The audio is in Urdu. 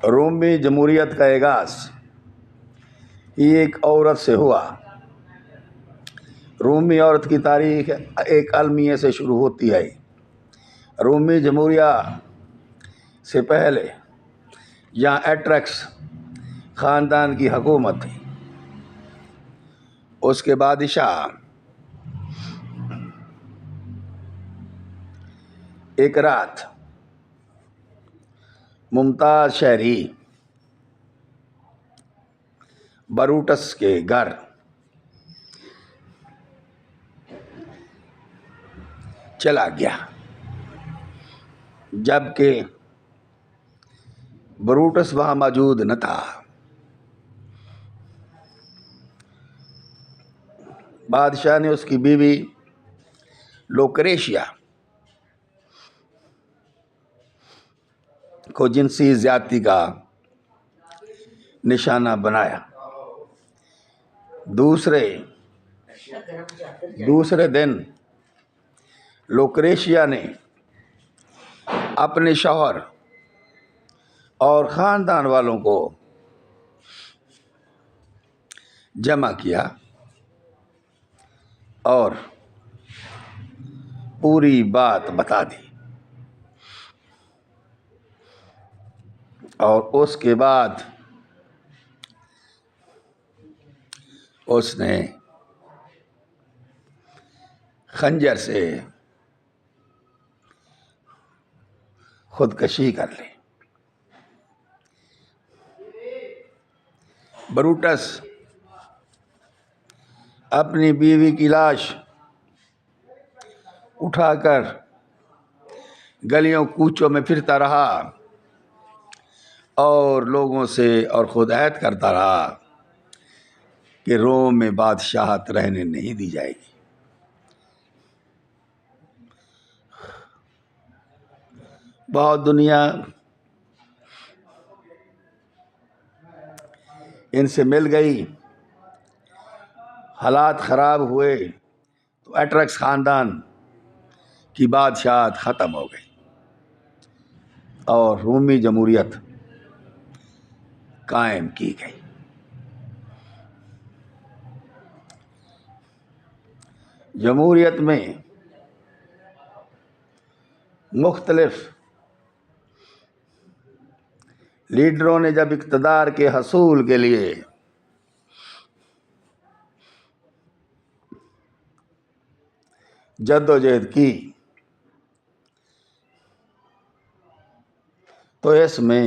رومی جمہوریت کا آغاز یہ ایک عورت سے ہوا۔ رومی عورت کی تاریخ ایک المیہ سے شروع ہوتی ہے۔ رومی جمہوریہ سے پہلے یہاں ایٹرکس خاندان کی حکومت تھی۔ اس کے بادشاہ ایک رات ممتاز شہری بروٹس کے گھر چلا گیا، جبکہ بروٹس وہاں موجود نہ تھا۔ بادشاہ نے اس کی بیوی لوکریشیا کو جنسی زیادتی کا نشانہ بنایا۔ دوسرے دن لوکریشیا نے اپنے شوہر اور خاندان والوں کو جمع کیا اور پوری بات بتا دی، اور اس کے بعد اس نے خنجر سے خودکشی کر لی۔ بروٹس اپنی بیوی کی لاش اٹھا کر گلیوں کوچوں میں پھرتا رہا اور لوگوں سے اور خود عہد کرتا رہا کہ روم میں بادشاہت رہنے نہیں دی جائے گی۔ بہت دنیا ان سے مل گئی، حالات خراب ہوئے تو ایٹرکس خاندان کی بادشاہت ختم ہو گئی اور رومی جمہوریت قائم کی گئی۔ جمہوریت میں مختلف لیڈروں نے جب اقتدار کے حصول کے لیے جدوجہد کی تو اس میں